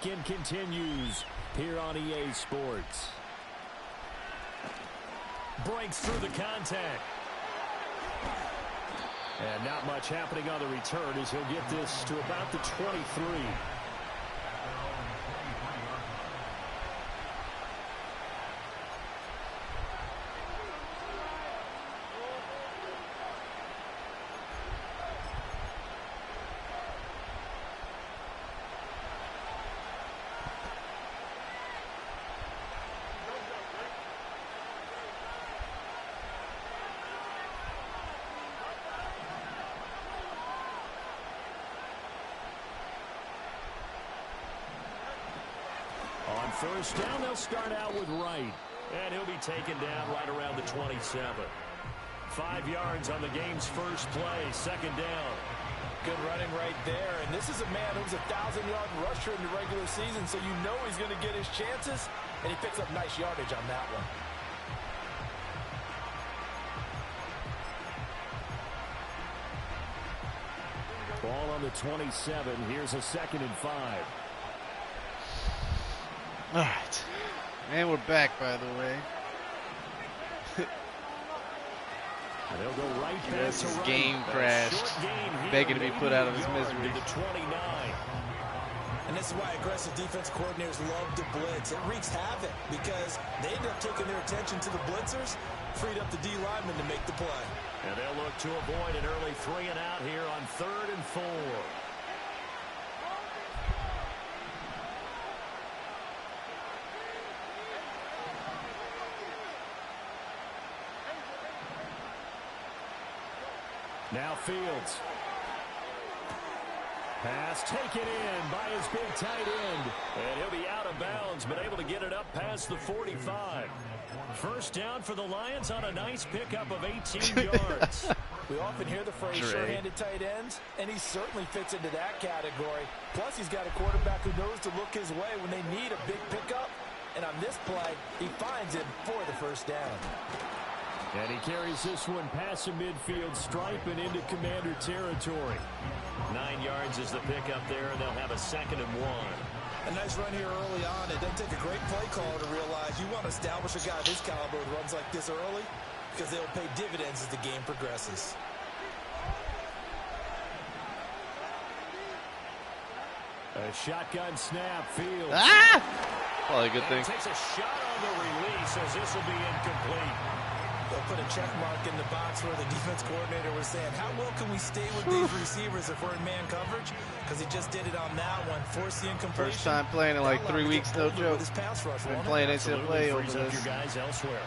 weekend continues here on EA Sports. Breaks through the contact. And not much happening on the return as he'll get this to about the 23. On first down, they'll start out with Wright. And he'll be taken down right around the 27. 5 yards on the game's first play, second down. Good running right there. And this is a man who's a 1,000-yard rusher in the regular season, so you know he's going to get his chances. And he picks up nice yardage on that one. Ball on the 27. Here's a 2nd and 5. All right. And we're back, by the way. They'll go right back Yes, to his right. game crashed. Begging to be put out of his misery. To the 29. And this is why aggressive defense coordinators love to blitz. It wreaks havoc because they end up taking their attention to the blitzers, freed up the D lineman to make the play. And they'll look to avoid an early 3 and out here on 3rd and 4. Now Fields. Pass taken in by his big tight end. And he'll be out of bounds, but able to get it up past the 45. First down for the Lions on a nice pickup of 18 yards. We often hear the phrase short-handed tight ends, and he certainly fits into that category. Plus, he's got a quarterback who knows to look his way when they need a big pickup. And on this play, he finds him for the first down. And he carries this one past the midfield stripe and into Commander territory. 9 yards is the pickup there, and they'll have a 2nd and 1. A nice run here early on. It doesn't take a great play caller to realize you want to establish a guy of his caliber who runs like this early because they'll pay dividends as the game progresses. A shotgun snap, Fields. Probably a good thing. Takes a shot on the release as this will be incomplete. They'll put a check mark in the box where the defense coordinator was saying, how well can we stay with these receivers if we're in man coverage? Because he just did it on that one. Force the incompletion. First time playing in like 3 weeks, no joke. Been playing NCAA over this. Guys elsewhere.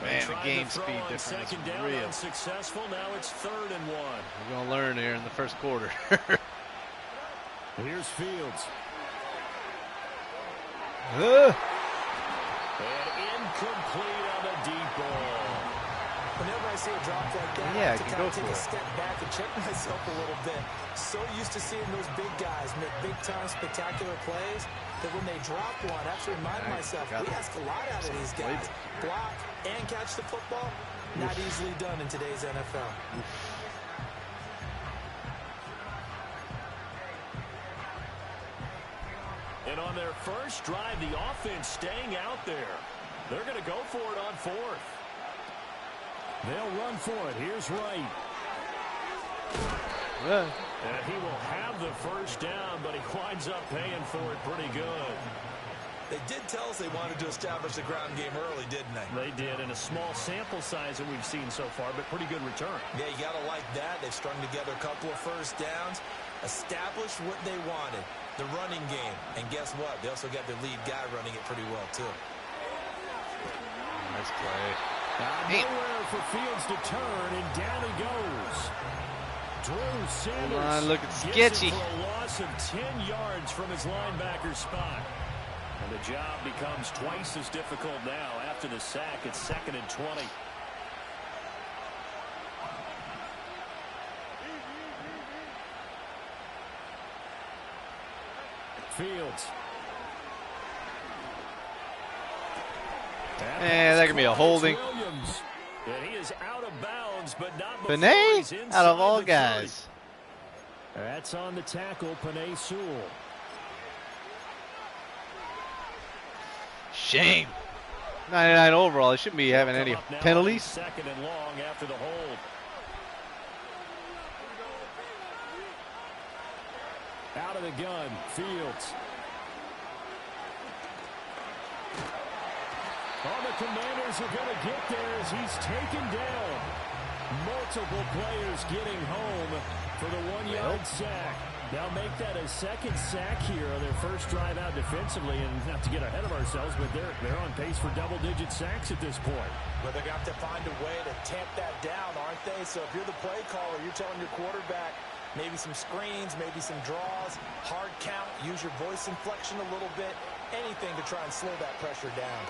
Man, the game speed difference is real. Unsuccessful. Now it's 3rd and 1. We're going to learn here in the first quarter. Here's Fields. Uh. And incomplete on the deep ball. Whenever I see a drop like that, I have to kind of take a step back and check myself a little bit. So used to seeing those big guys make big-time spectacular plays that when they drop one, I have to remind myself, we ask a lot out of these guys. Block and catch the football, not easily done in today's NFL. And on their first drive, the offense staying out there. They're going to go for it on 4th. They'll run for it. Here's Wright. And he will have the first down, but he winds up paying for it pretty good. They did tell us they wanted to establish the ground game early, didn't they? They did, in a small sample size that we've seen so far, but pretty good return. Yeah, you got to like that. They've strung together a couple of first downs, established what they wanted, the running game. And guess what? They also got their lead guy running it pretty well, too. Nice play. Nowhere for Fields to turn, and down he goes. Drew Sanders. Come on, looking sketchy. For a loss of 10 yards from his linebacker spot. And the job becomes twice as difficult now after the sack. It's 2nd and 20. Fields. Man, that could be a holding. And he is out of bounds, but not Panay, out of all guys. That's on the tackle, Panay Sewell. Shame. 99 overall. They shouldn't be having any penalties. Second and long after the hold. Out of the gun, Fields. Oh, the Commanders are going to get there as he's taken down. Multiple players getting home for the 1-yard sack. They'll make that a second sack here on their first drive out defensively, and not to get ahead of ourselves, but they're on pace for double-digit sacks at this point. But they're going to have to find a way to tamp that down, aren't they? So if you're the play caller, you're telling your quarterback maybe some screens, maybe some draws, hard count, use your voice inflection a little bit, anything to try and slow that pressure down.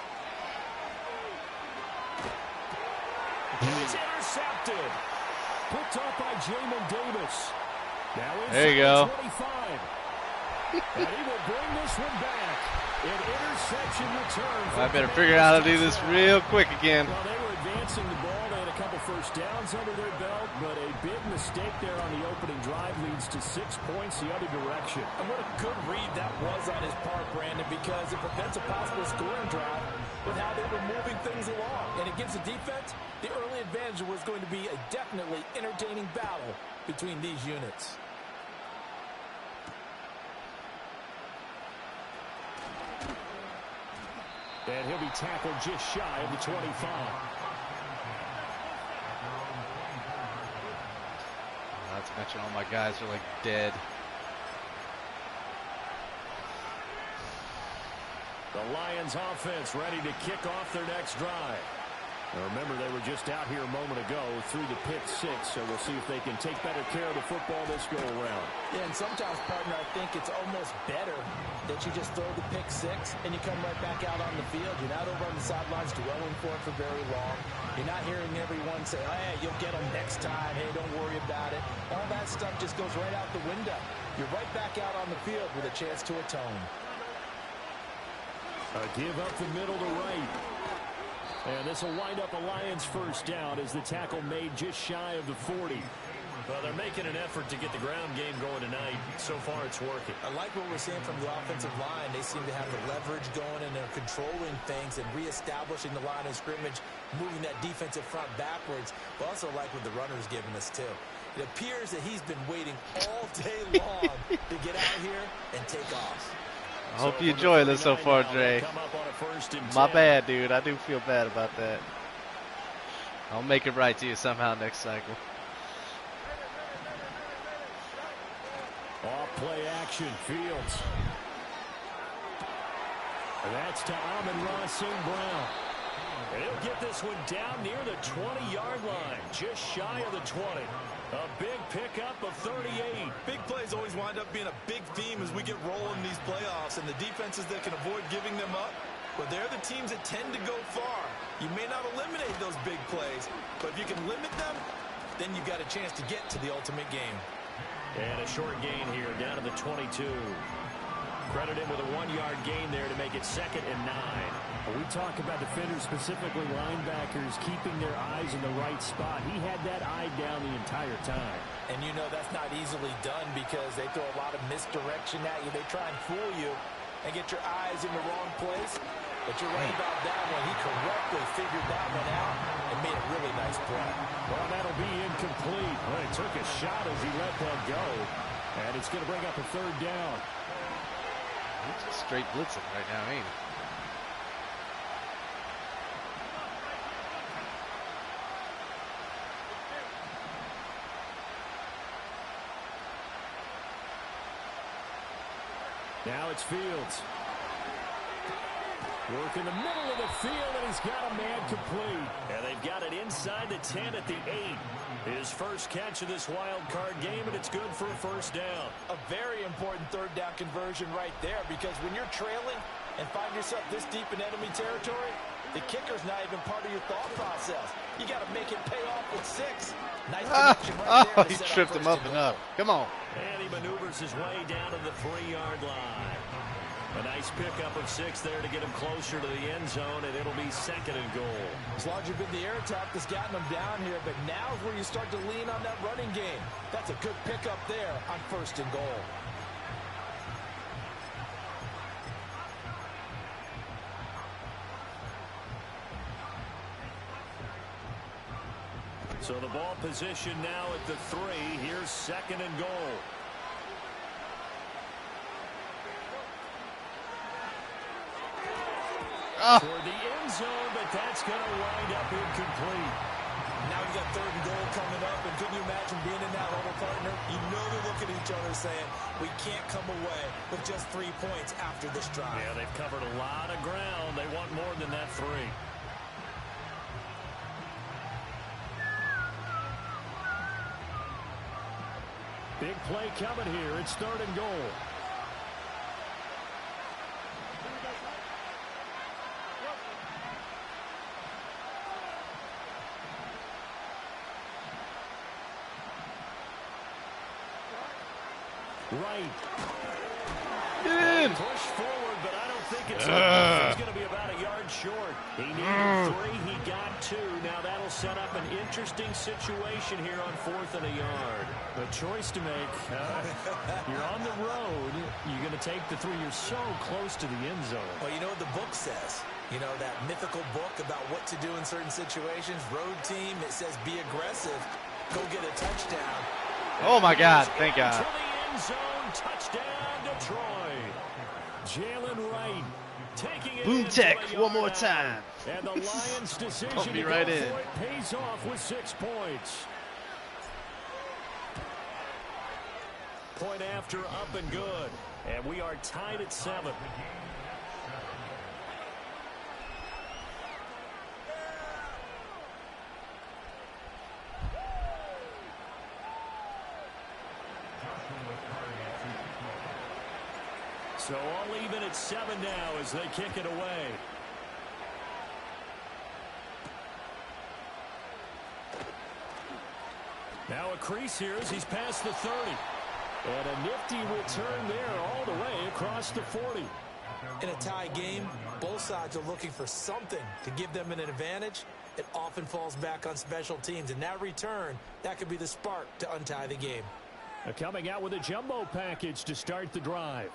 He's intercepted. Picked up by Jamin Davis. Now there you go. 25. And he will bring this one back. An interception return. I better figure out how to do this real quick again. Well, they were advancing the ball. They had a couple first downs under their belt, but a big mistake there on the opening drive leads to 6 points the other direction. And what a good read that was on his part, Brandon, because it prevents a possible scoring drive with how they were moving things along. And it gives the defense the early advantage. Was going to be a definitely entertaining battle between these units. And he'll be tackled just shy of the 25. Not to mention all my guys are like dead. The Lions offense ready to kick off their next drive. Now remember, they were just out here a moment ago through the pick 6, so we'll see if they can take better care of the football this go-around. Yeah, and sometimes, partner, I think it's almost better that you just throw the pick 6 and you come right back out on the field. You're not over on the sidelines dwelling for it for very long. You're not hearing everyone say, oh, hey, you'll get them next time. Hey, don't worry about it. All that stuff just goes right out the window. You're right back out on the field with a chance to atone. A give up the middle to right. And this will wind up a Lions first down as the tackle made just shy of the 40. Well, they're making an effort to get the ground game going tonight. So far, it's working. I like what we're seeing from the offensive line. They seem to have the leverage going, and they're controlling things and reestablishing the line of scrimmage, moving that defensive front backwards. But also like what the runner's giving us, too. It appears that he's been waiting all day long to get out here and take off. I hope you enjoy this so far, Dre. My bad, dude. I do feel bad about that. I'll make it right to you somehow next cycle. Off play action, Fields. And that's to Amon-Ra St. Brown. And he'll get this one down near the 20-yard line, just shy of the 20. A big pickup of 38. Big plays always wind up being a big theme as we get rolling in these playoffs, and the defenses that can avoid giving them up, well, they're the teams that tend to go far. You may not eliminate those big plays, but if you can limit them, then you've got a chance to get to the ultimate game. And a short gain here, down to the 22. Credit him with a 1-yard gain there to make it 2nd and 9. We talk about defenders, specifically linebackers, keeping their eyes in the right spot. He had that eye down the entire time. And you know that's not easily done because they throw a lot of misdirection at you. They try and fool you and get your eyes in the wrong place. But you're right about that one. He correctly figured that one out and made a really nice play. Well, that'll be incomplete. Well, he took a shot as he let that go. And it's going to bring up a 3rd down. It's straight blitzing right now, ain't it? Now it's Fields. Work in the middle of the field, and he's got a man complete. And they've got it inside the 10 at the 8. His first catch of this wild card game, and it's good for a 1st down. A very important 3rd down conversion right there, because when you're trailing and find yourself this deep in enemy territory, the kicker's not even part of your thought process. You got to make it pay off with 6. Nice connection right there. He tripped him up and up. Come on. And he maneuvers his way down to the 3-yard line. A nice pickup of 6 there to get him closer to the end zone, and it'll be 2nd and goal. As long as you've been the air attack that's gotten them down here, but now is where you start to lean on that running game. That's a good pickup there on 1st and goal. So the ball position now at the 3. Here's 2nd and goal. Toward the end zone, but that's going to wind up incomplete. Now we got 3rd and goal coming up, and can you imagine being in that level, partner? You know they're looking at each other saying, we can't come away with just 3 points after this drive. Yeah, they've covered a lot of ground. They want more than that 3. Big play coming here. It's 3rd and goal. Right. Push forward, but I don't think it's enough. He's going to be about a yard short. He needed 3. He got 2. Now that'll set up an interesting situation here on 4th and a yard. A choice to make. You're on the road. You're going to take the 3. You're so close to the end zone. Well, you know what the book says. You know, that mythical book about what to do in certain situations. Road team, it says be aggressive. Go get a touchdown. Oh, my God. Thank God. Zone touchdown Detroit. Jalen Wright taking it. Boom tech one more time. And the Lions' decision I'll be to right go in. for it pays off with 6 points. Point after, up and good. And we are tied at 7. So all even at 7 now as they kick it away. Now a crease here as he's past the 30. And a nifty return there all the way across the 40. In a tie game, both sides are looking for something to give them an advantage. It often falls back on special teams. And that return, that could be the spark to untie the game. Coming out with a jumbo package to start the drive.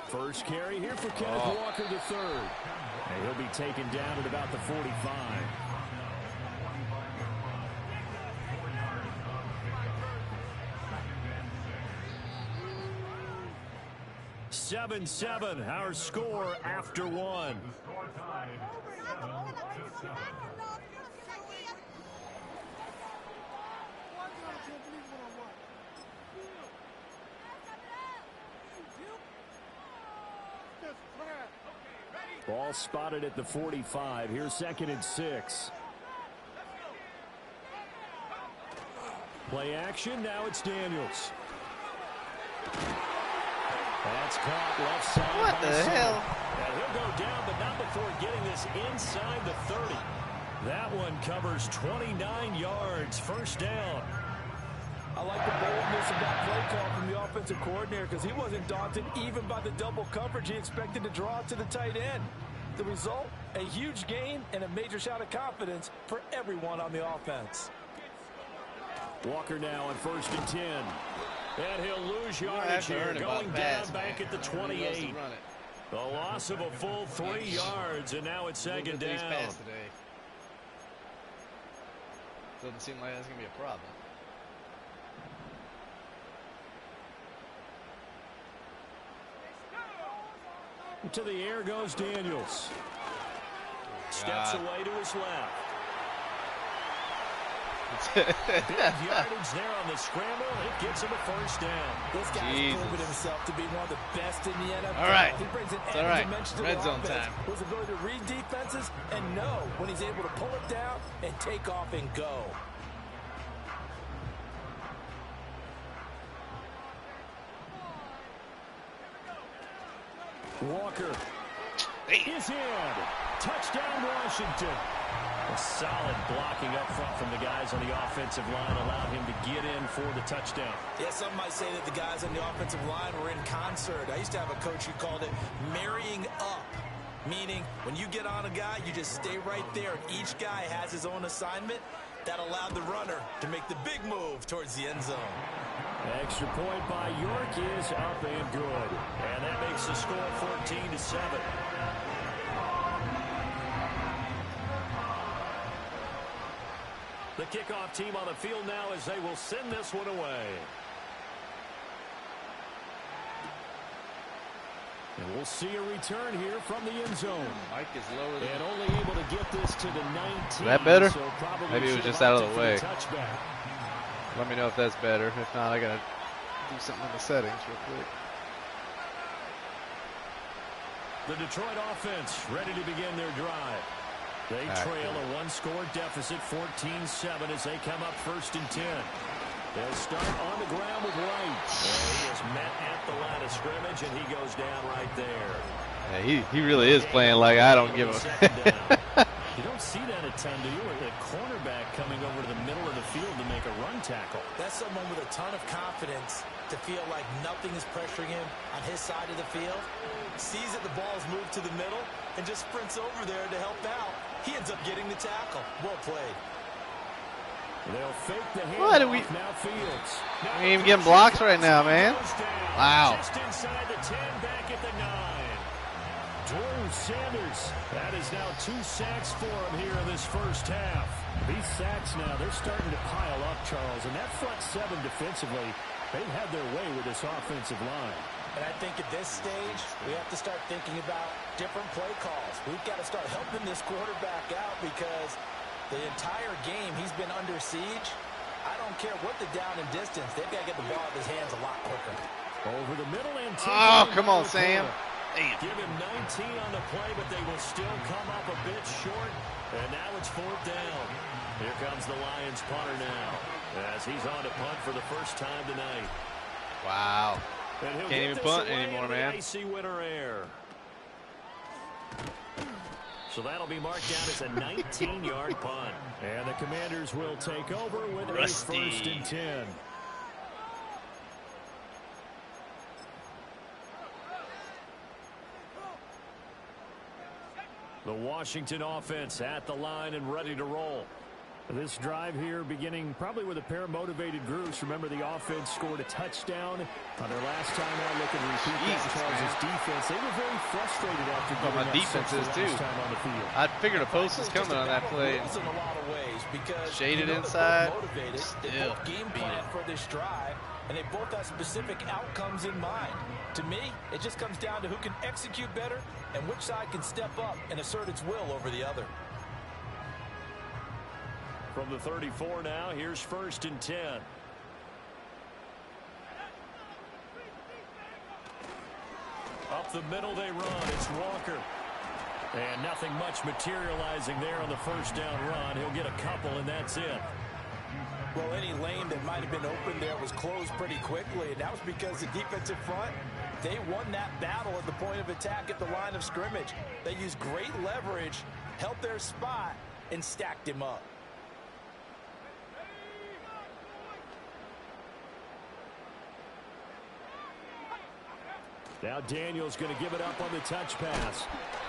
First carry here for Kenneth Walker III. And he'll be taken down at about the 45. 7-7, our score after 1. Ball spotted at the 45. Here's 2nd and 6. Play action. Now it's Daniels. That's caught left side. What the hell? And he'll go down, but not before getting this inside the 30. That one covers 29 yards. First down. I like the boldness of that play call from the offensive coordinator because he wasn't daunted even by the double coverage he expected to draw to the tight end. The result, a huge gain and a major shot of confidence for everyone on the offense. Walker now on 1st and 10. And he'll lose yardage here, going down back at the 28. The loss of a full 3 yards, and now it's 2nd down. Doesn't seem like that's going to be a problem. To the air goes Daniels. Steps away to his left. Big yardage there on the scramble. It gets him a first down. This guy's proven himself to be one of the best in the NFL. All right. He brings an extra dimension to Red the zone offense. time. His ability to read defenses and know when he's able to pull it down and take off and go. Walker is in. Touchdown, Washington. A solid blocking up front from the guys on the offensive line allowed him to get in for the touchdown. Yeah, some might say that the guys on the offensive line were in concert. I used to have a coach who called it marrying up, meaning when you get on a guy, you just stay right there, and each guy has his own assignment. That allowed the runner to make the big move towards the end zone. Extra point by York is up and good. And that makes the score 14-7. The kickoff team on the field now as they will send this one away. And we'll see a return here from the end zone. Mike is lower than and only able to get this to the 19. Is that better? So maybe it was just out of the way. Let me know if that's better. If not, I gotta do something in the settings real quick. The Detroit offense ready to begin their drive. They trail a one-score deficit, 14-7, as they come up 1st and 10. They'll start on the ground with Wright. He is met at the line of scrimmage, and he goes down right there. Yeah, he really is playing like I don't give a... You don't see that a ton, do you? Or the cornerback coming over to the middle of the field to make a run tackle. That's someone with a ton of confidence to feel like nothing is pressuring him on his side of the field. Sees that the ball is moved to the middle and just sprints over there to help out. He ends up getting the tackle. Well played. They'll fake the hand. What are we? Now Fields. We ain't even getting blocks right now, man. Wow. Just inside the 10, back at the 9. Drew Sanders. That is now 2 sacks for him here in this first half. These sacks now, they're starting to pile up, Charles. And that front 7 defensively, they've had their way with this offensive line. And I think at this stage, we have to start thinking about different play calls. We've got to start helping this quarterback out because the entire game he's been under siege. I don't care what the down and distance. They've got to get the ball out of his hands a lot quicker. Over the middle and come on, Sam. Give him 19 on the play, but they will still come up a bit short. And now it's 4th down. Here comes the Lions punter now as he's on to punt for the first time tonight. Wow. Can't even punt anymore, man. Icy winter air. So that'll be marked down as a 19-yard punt. And the Commanders will take over with a 1st and 10. The Washington offense at the line and ready to roll. This drive here beginning probably with a pair of motivated groups. Remember, the offense scored a touchdown on their last time out. Look at repeat that Charles' defense. They were very frustrated after giving my defense is too. Time on the field. I figured a post was coming on that play. In a lot of ways because shaded inside. They both game plan for this drive, and they both have specific outcomes in mind. To me, it just comes down to who can execute better and which side can step up and assert its will over the other. From the 34 now, here's 1st and 10. Up the middle they run. It's Walker. And nothing much materializing there on the 1st down run. He'll get a couple, and that's it. Well, any lane that might have been open there was closed pretty quickly, and that was because the defensive front, they won that battle at the point of attack at the line of scrimmage. They used great leverage, held their spot, and stacked him up. Now Daniel's going to give it up on the touch pass.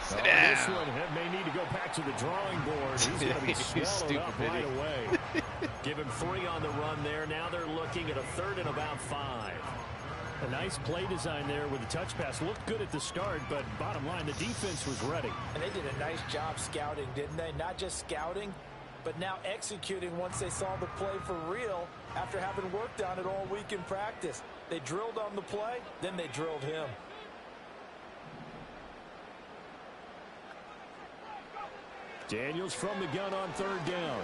Sit down. This one may need to go back to the drawing board. He's going to be swallowed up right away. Give him 3 on the run there. Now they're looking at a 3rd and about 5. A nice play design there with the touch pass. Looked good at the start, but bottom line, the defense was ready. And they did a nice job scouting, didn't they? Not just scouting, but now executing once they saw the play for real after having worked on it all week in practice. They drilled on the play, then they drilled him. Daniels from the gun on 3rd down.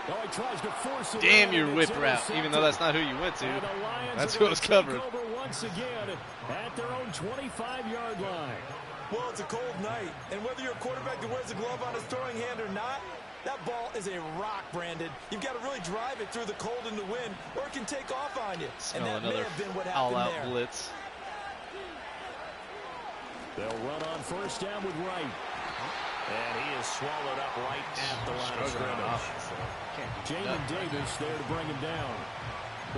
Oh, he tries to force it. Damn your whip route, even though that's not who you went to. That's what was covered. Over once again at their own 25-yard line. Well, it's a cold night, and whether you're a quarterback that wears a glove on his throwing hand or not, that ball is a rock, Brandon. You've got to really drive it through the cold and the wind, or it can take off on you. And that may have been what happened all-out there. blitz. They'll run on 1st down with Wright. And he is swallowed up right at the line of scrimmage. Jamin Davis there to bring him down.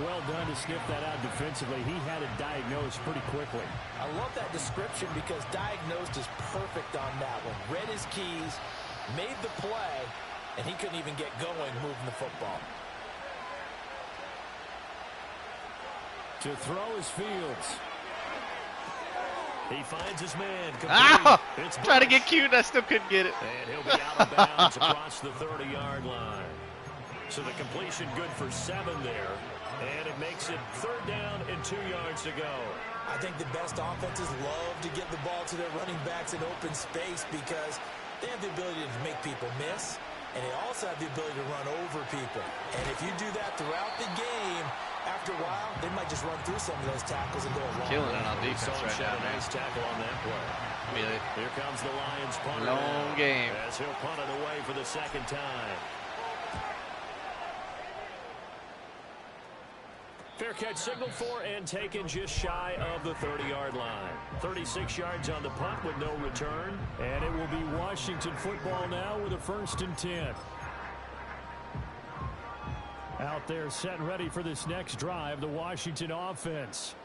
Well done to sniff that out defensively. He had it diagnosed pretty quickly. I love that description because diagnosed is perfect on that one. Read his keys, made the play, and he couldn't even get going moving the football. To throw is Fields. He finds his man. Ah! Trying to get cute, I still couldn't get it. And he'll be out of bounds across the 30-yard line. So the completion good for 7 there. And it makes it 3rd down and 2 yards to go. I think the best offenses love to get the ball to their running backs in open space because they have the ability to make people miss, and they also have the ability to run over people. And if you do that throughout the game, after a while, they might just run through some of those tackles and go a long killing way. it on defense right now, man. Nice tackle on that play. Really? Here comes the Lions punter. Long game. As he'll punt it away for the 2nd time. Fair catch signaled for and taken just shy of the 30-yard line. 36 yards on the punt with no return. And it will be Washington football now with a 1st and 10. Out there set and ready for this next drive, the Washington offense.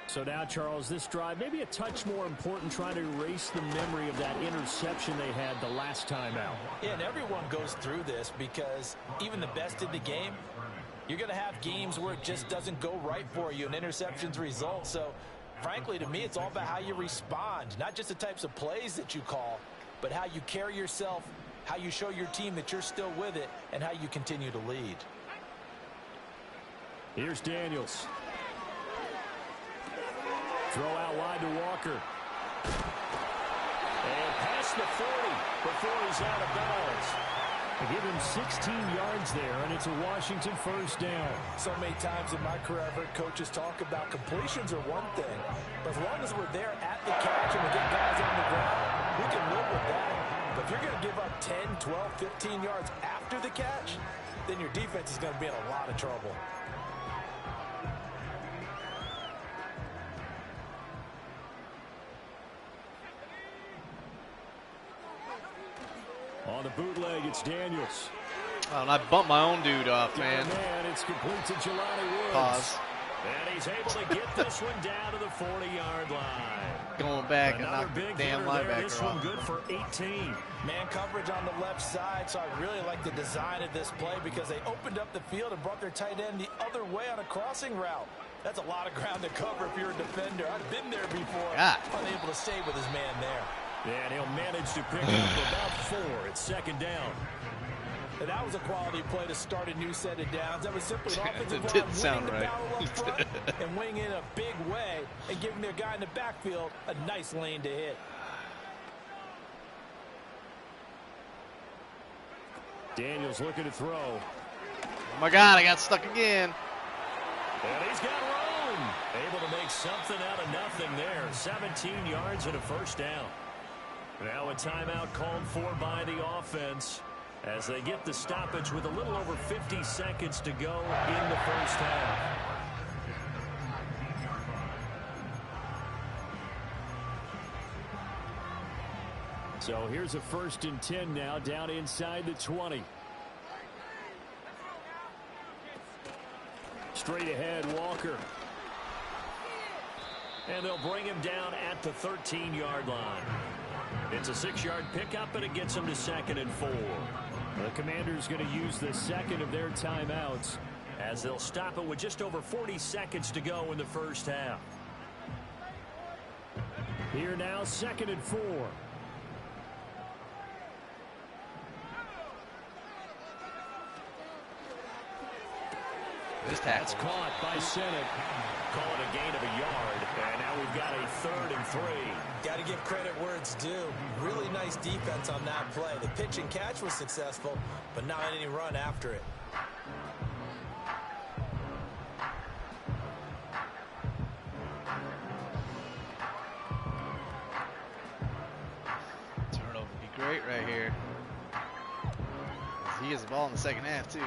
So now, Charles, this drive maybe a touch more important, trying to erase the memory of that interception they had the last time out. Yeah, and everyone goes through this because even the best in the game, you're going to have games where it just doesn't go right for you, and interceptions result. So, frankly, to me, it's all about how you respond, not just the types of plays that you call, but how you carry yourself, how you show your team that you're still with it, and how you continue to lead. Here's Daniels. Throw out wide to Walker. And past the 40 before he's out of bounds. They give him 16 yards there, and it's a Washington 1st down. So many times in my career, I've heard coaches talk about completions are one thing, but as long as we're there at the catch and we get guys on the ground, we can live with that. But if you're going to give up 10, 12, 15 yards after the catch, then your defense is going to be in a lot of trouble. On the bootleg, it's Daniels. Oh, and I bumped my own dude off, man. It's complete to Jelani Woods. Pause. And he's able to get this one down to the 40-yard line. Going back and Another knock the big damn hitter there. linebacker This one off. good for 18. Man coverage on the left side, so I really like the design of this play because they opened up the field and brought their tight end the other way on a crossing route. That's a lot of ground to cover if you're a defender. I've been there before. God. Unable to stay with his man there. And he'll manage to pick up about 4 at 2nd down. And that was a quality play to start a new set of downs. That was simply an offensive It line didn't winning sound the right. battle up front and winning in a big way and giving their guy in the backfield a nice lane to hit. Daniels looking to throw. Oh my God, I got stuck again. And he's got room. Able to make something out of nothing there. 17 yards and a 1st down. Now a timeout called for by the offense as they get the stoppage with a little over 50 seconds to go in the 1st half. So here's a 1st and 10 now down inside the 20. Straight ahead, Walker. And they'll bring him down at the 13-yard line. It's a 6-yard pickup, and it gets them to 2nd and 4. The Commanders going to use the 2nd of their timeouts as they'll stop it with just over 40 seconds to go in the 1st half. Here now, 2nd and 4. This That's tackle. caught by Senate. Call it a gain of a yard. And now we've got a 3rd and 3. Got to give credit where it's due. Really nice defense on that play. The pitch and catch was successful, but not any run after it. Turnover would be great right here. He gets the ball in the 2nd half, too.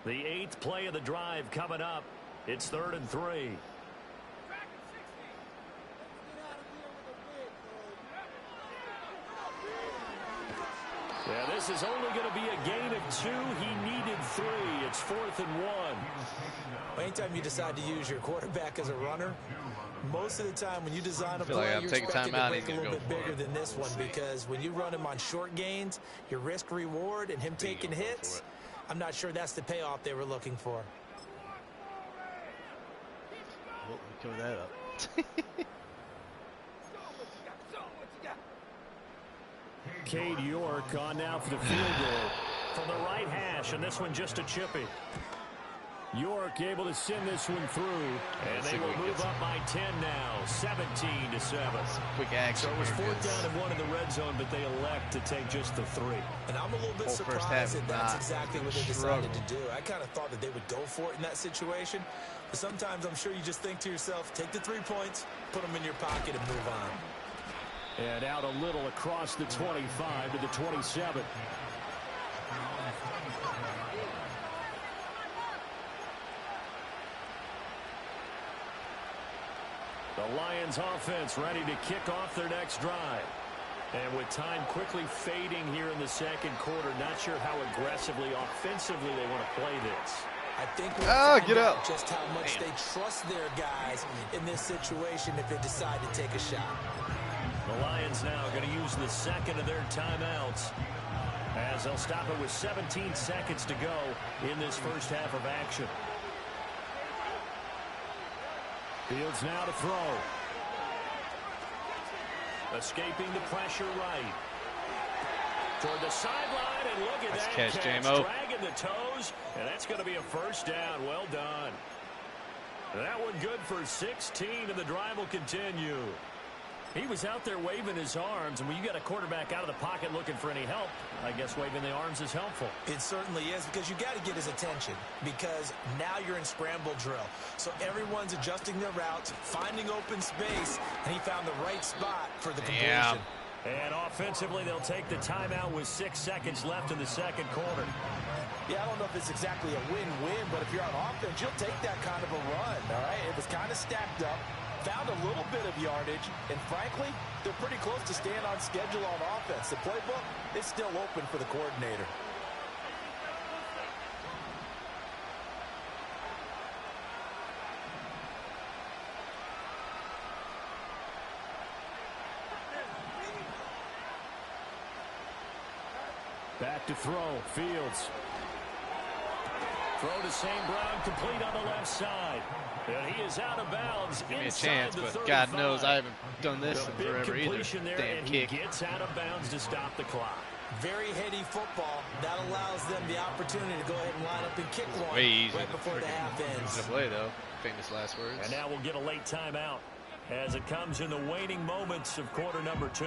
The 8th play of the drive coming up. It's 3rd and 3. Yeah, this is only going to be a gain of 2. He needed 3. It's 4th and 1. Anytime you decide to use your quarterback as a runner, most of the time when you design a feel play, like I'm you're taking expecting time out, to he's break a gonna little go bit for bigger it. than this one because when you run him on short gains, your risk reward and him taking hits, I'm not sure that's the payoff they were looking for. Well, we cover that up. Cade York on now for the field goal from the right hash, and this one just a chippy. York able to send this one through, and they will move up by 10 now, 17-7. Quick action. So it was 4th down and 1 in the red zone, but they elect to take just the 3. And I'm a little bit surprised that that's exactly what they decided to do. I kind of thought that they would go for it in that situation. But sometimes I'm sure you just think to yourself, take the 3 points, put them in your pocket, and move on. And out a little across the 25 to the 27. The Lions offense ready to kick off their next drive. And with time quickly fading here in the second quarter, not sure how aggressively, offensively they want to play this. I think we'll find out just how much they trust their guys in this situation if they decide to take a shot. The Lions now going to use the second of their timeouts as they'll stop it with 17 seconds to go in this first half of action. Fields now to throw. Escaping the pressure right. Toward the sideline, and look at that catch. Dragging the toes, and that's going to be a first down. Well done. That one good for 16, and the drive will continue. He was out there waving his arms, and when you got a quarterback out of the pocket looking for any help, I guess waving the arms is helpful. It certainly is, because you got to get his attention, because now you're in scramble drill. So everyone's adjusting their routes, finding open space, and he found the right spot for the completion. And offensively, they'll take the timeout with 6 seconds left in the second quarter. Yeah, I don't know if it's exactly a win-win, but if you're on offense, you'll take that kind of a run, all right? It was kind of stacked up. Found a little bit of yardage, and frankly, they're pretty close to staying on schedule on offense. The playbook is still open for the coordinator. Back to throw, Fields. Throw to St. Brown, complete on the left side. And he is out of bounds. Give me a chance, but God knows I haven't done this in forever either. Damn kick. He gets out of bounds to stop the clock. Very heady football. That allows them the opportunity to go ahead and line up and kick one right before the half ends. Easy to play, though. Famous last words. And now we'll get a late timeout as it comes in the waning moments of quarter number 2.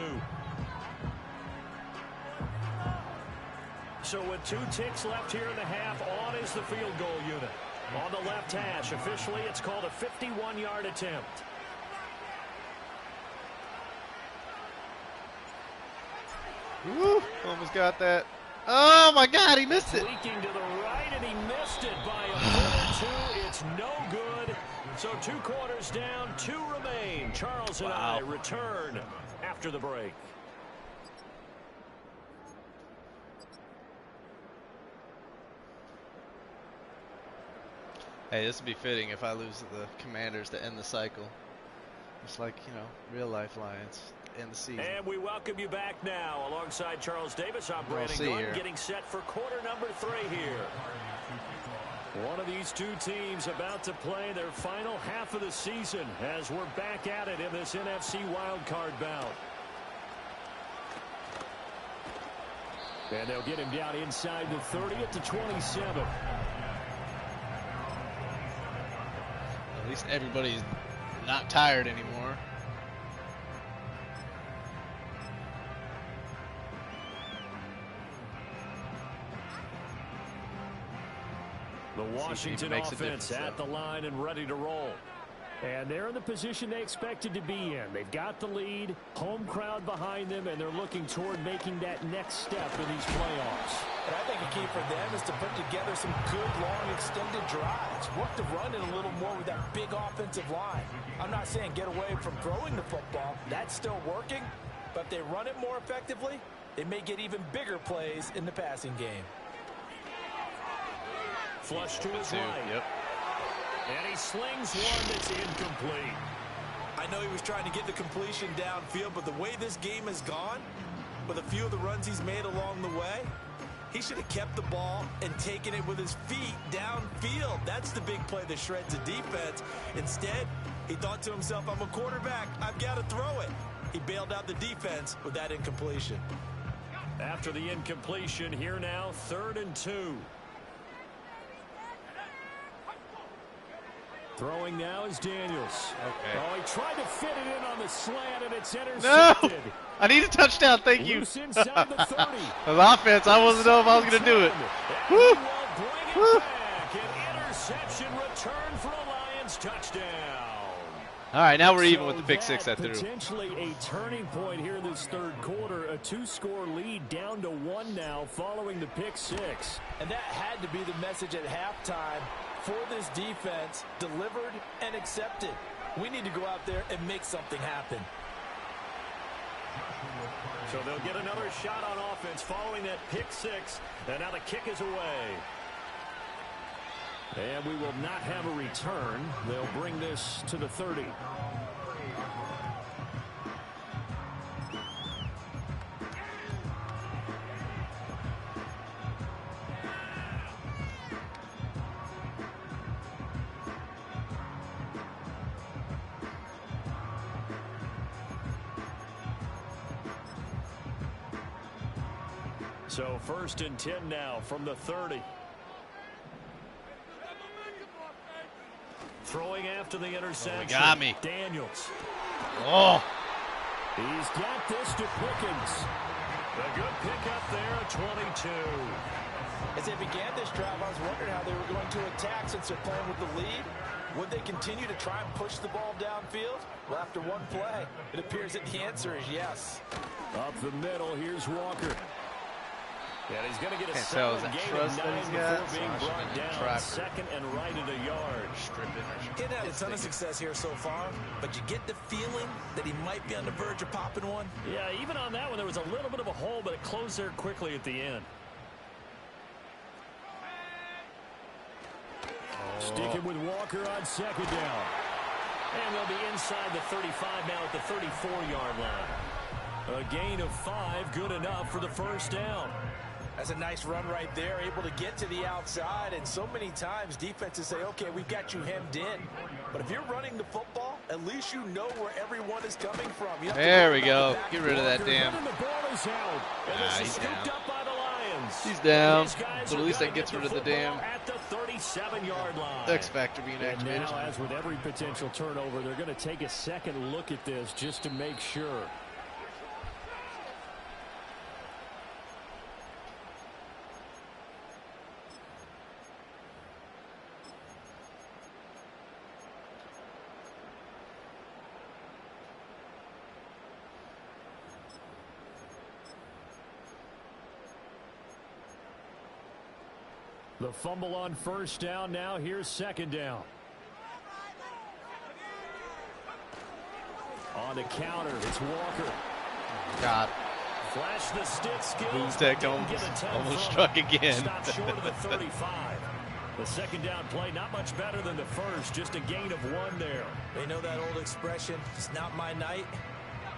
So with 2 ticks left here in the half, on is the field goal unit. On the left hash, officially it's called a 51-yard attempt. Woo, almost got that. Oh my God, he missed it. Leaking to the right, and he missed it by a foot or 2. It's no good. So 2 quarters down, 2 remain. Charles and I return after the break. Hey, this would be fitting if I lose to the Commanders to end the cycle. Just like, you know, real life Lions end the season. And we welcome you back now. Alongside Charles Davis, I'm Brandon Gunn, getting set for quarter number 3 here. One of these 2 teams about to play their final half of the season as we're back at it in this NFC wildcard bout. And they'll get him down inside the 30 at the 27. At least everybody's not tired anymore. The Washington offense at the line and ready to roll. And they're in the position they expected to be in. They've got the lead, home crowd behind them, and they're looking toward making that next step in these playoffs. And I think a key for them is to put together some good, long, extended drives. Work the run in a little more with that big offensive line. I'm not saying get away from throwing the football. That's still working. But if they run it more effectively, they may get even bigger plays in the passing game. Flush to his right. Yep. And he slings one that's incomplete. I know he was trying to get the completion downfield, but the way this game has gone, with a few of the runs he's made along the way, he should have kept the ball and taken it with his feet downfield. That's the big play that shreds a defense. Instead, he thought to himself, I'm a quarterback. I've got to throw it. He bailed out the defense with that incompletion. After the incompletion, here now, 3rd and 2. Throwing now is Daniels. Okay. Oh, he tried to fit it in on the slant, and it's No! intercepted. I need a touchdown, thank you. Loose inside the 30. The offense, I wasn't know if I was going to do it. Woo! Woo! Bring it back. An interception return for a Lions touchdown. All right, now we're even with the pick six I threw. Potentially a turning point here in this 3rd quarter. A 2-score lead down to 1 now following the pick 6. And that had to be the message at halftime for this defense, delivered and accepted. We need to go out there and make something happen. So they'll get another shot on offense following that pick 6. And now the kick is away. And we will not have a return. They'll bring this to the 30. So 1st and 10 now from the 30. Throwing after the interception. Got me. Daniels. Oh. He's got this to Pickens. A good pickup there at 22. As they began this drive, I was wondering how they were going to attack since they're playing with the lead. Would they continue to try and push the ball downfield? Well, after one play, it appears that the answer is yes. Up the middle, here's Walker. And he's going to get a tell, solid is that gain trust of that 9 he's got? before being So brought down. try 2nd and right at a yard. He had a ton of success here so far, but you get the feeling that he might be on the verge of popping one. Yeah, even on that one, there was a little bit of a hole, but it closed there quickly at the end. Sticking with Walker on 2nd down. And they'll be inside the 35 now at the 34-yard line. A gain of 5, good enough for the 1st down. That's a nice run right there, able to get to the outside. And so many times defenses say, okay, we've got you hemmed in. But if you're running the football, at least you know where everyone is coming from. There we go. Get rid of that damn. He's down. Up by the Lions. He's down. But at least that gets rid of the damn at the 37-yard line. X factor being activated. And now, as with every potential turnover, they're going to take a second look at this just to make sure. The fumble on 1st down. Now here's 2nd down. On the counter, it's Walker. God. Flash the stick skills. Who's that almost struck again. Stop short of the 35. The 2nd down play, not much better than the 1st. Just a gain of 1 there. They know that old expression, it's not my night.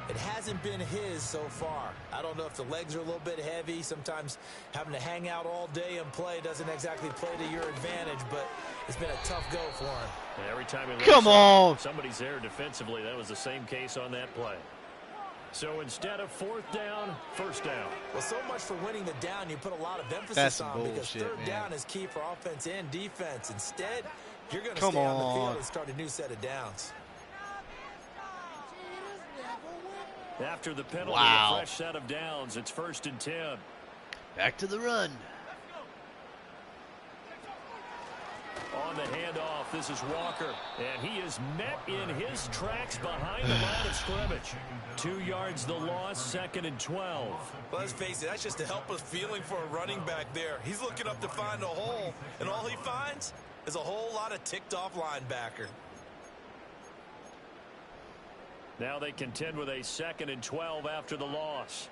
It hasn't been his so far. I don't know if the legs are a little bit heavy. Sometimes having to hang out all day and play doesn't exactly play to your advantage, but it's been a tough go for him. And every time he Come on. Somebody's there defensively. That was the same case on that play. So instead of 4th down, 1st down. Well, so much for winning the down, you put a lot of emphasis on because 3rd down is key for offense and defense. Instead, you're going to stay on the field and start a new set of downs. After the penalty, a fresh set of downs. It's 1st and 10. Back to the run. On the handoff, this is Walker. And he is met in his tracks behind the line of scrimmage. 2 yards the loss, 2nd and 12. Well, let's face it, that's just a helpless feeling for a running back there. He's looking up to find a hole, and all he finds is a whole lot of ticked-off linebacker. Now they contend with a 2nd and 12 after the loss.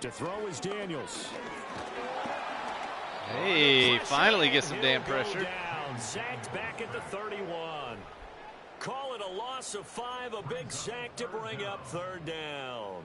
To throw is Daniels. Hey, finally get some damn pressure. Down, sacked back at the 31. Call it a loss of 5, a big sack to bring up 3rd down.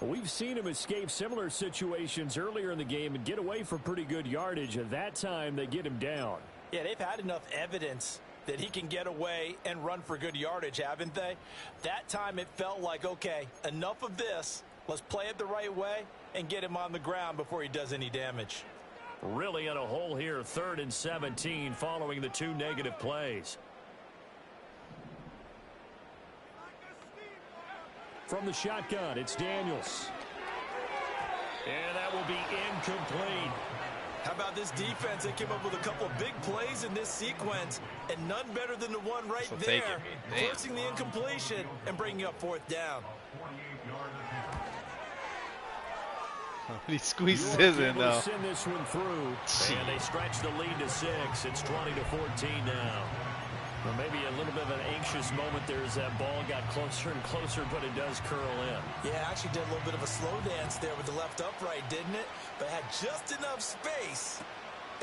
We've seen him escape similar situations earlier in the game and get away for pretty good yardage. At that time, they get him down. Yeah, they've had enough evidence that he can get away and run for good yardage, haven't they? That time it felt like, okay, enough of this. Let's play it the right way and get him on the ground before he does any damage. Really in a hole here, 3rd and 17 following the 2 negative plays. From the shotgun, it's Daniels. And that will be incomplete. How about this defense? They came up with a couple of big plays in this sequence, and none better than the one right there, forcing the incompletion and bringing up 4th down. He squeezes his in, though. Send this one through, and they stretch the lead to 6. It's 20-14 now. Well, maybe a little bit of an anxious moment there as that ball got closer and closer, but it does curl in. Yeah, actually did a little bit of a slow dance there with the left upright, didn't it? But had just enough space,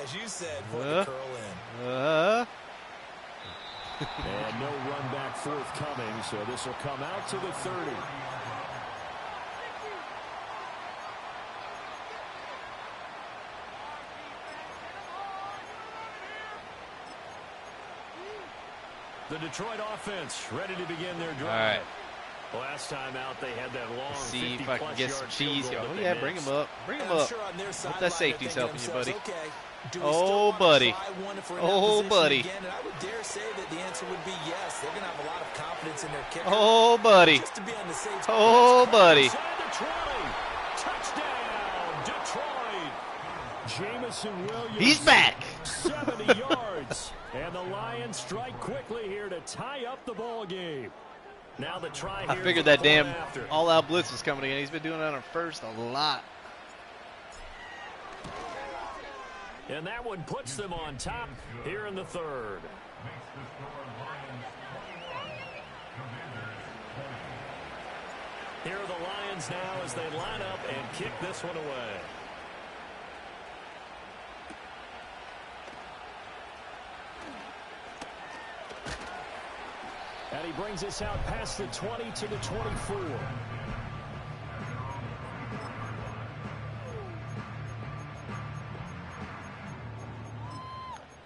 as you said, for it to curl in. And no run back forthcoming, so this will come out to the 30. The Detroit offense ready to begin their drive. All right. Last time out, they had that long. See if I can get some cheese. Oh, yeah, bring him up. Bring him up. Hope that safety's helping you, buddy. Oh, buddy. Oh, buddy. I would dare say that the answer would be yes. They're going to have a lot of confidence in their kicker. Oh, buddy. Just to be on the safe side. Oh, buddy. Touchdown, Detroit. Jamison Williams. He's back. 70 yards. And the Lions strike quickly here to tie up the ball game. Now the try here. I figured that damn all-out blitz was coming again. He's been doing that on 1st a lot. And that one puts them on top here in the 3rd. Here are the Lions now as they line up and kick this one away. And he brings us out past the 20 to the 24.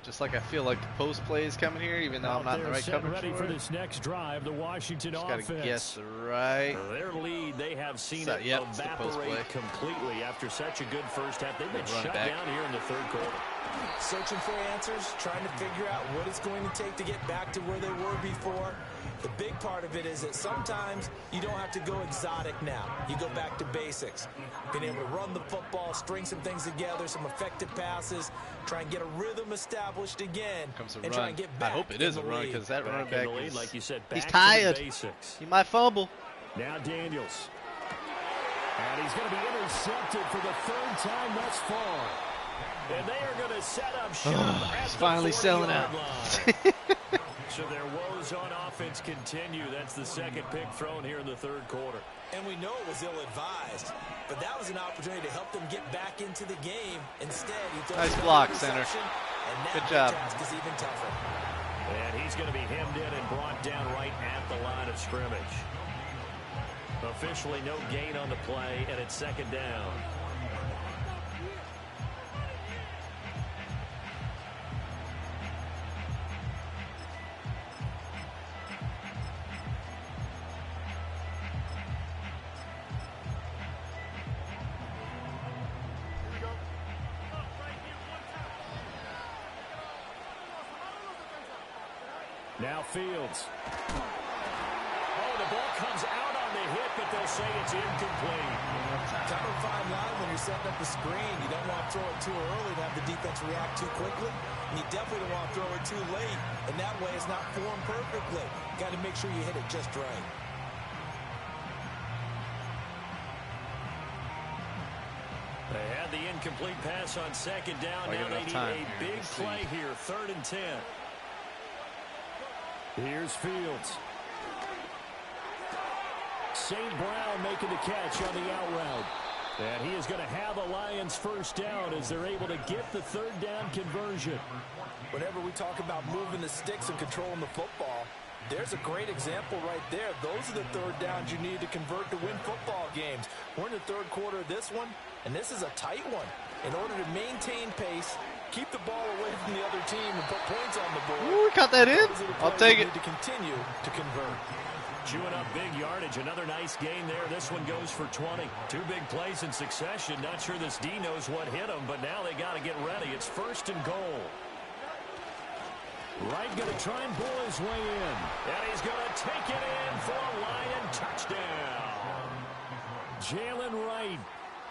Just like I feel like the post play is coming here, even though I'm not in the right coverage. Ready for this next drive, the Washington offense. Just gotta guess the right. Their lead, they have seen it evaporate completely after such a good first half. They've been shut down here in the 3rd quarter. Searching for answers, trying to figure out what it's going to take to get back to where they were before. The big part of it is that sometimes you don't have to go exotic now. You go back to basics. Being able to run the football, string some things together, some effective passes, try and get a rhythm established again, and try and get back. I hope it is a run because that running back is, like you said, he's tired. He might fumble. Now Daniels. And he's going to be intercepted for the 3rd time thus far. And they are going to set up shop he's finally selling out. So their woes on offense continue. That's the 2nd pick thrown here in the 3rd quarter. And we know it was ill-advised, but that was an opportunity to help them get back into the game. Instead, he throws nice block, center. Good job. The task is even tougher. And he's going to be hemmed in and brought down right at the line of scrimmage. Officially no gain on the play, and it's 2nd down. Now Fields. Oh, the ball comes out on the hit, but they'll say it's incomplete. Kind of a fine line when you're setting up a screen. You don't want to throw it too early to have the defense react too quickly. And you definitely don't want to throw it too late. And that way it's not formed perfectly. Got to make sure you hit it just right. They had the incomplete pass on 2nd down. Now they need a big play here. 3rd and 10. Here's Fields. St. Brown making the catch on the out route. And he is going to have a Lions 1st down as they're able to get the 3rd down conversion. Whenever we talk about moving the sticks and controlling the football, there's a great example right there. Those are the 3rd downs you need to convert to win football games. We're in the 3rd quarter of this one, and this is a tight one. In order to maintain pace, keep the ball away from the other team and put points on the board. Ooh, cut that in. I'll take it. To continue to convert. Chewing up big yardage. Another nice gain there. This one goes for 20. Two big plays in succession. Not sure this D knows what hit him, but now they got to get ready. It's 1st and goal. Wright going to try and pull his way in. And he's going to take it in for a Lion touchdown. Jalen Wright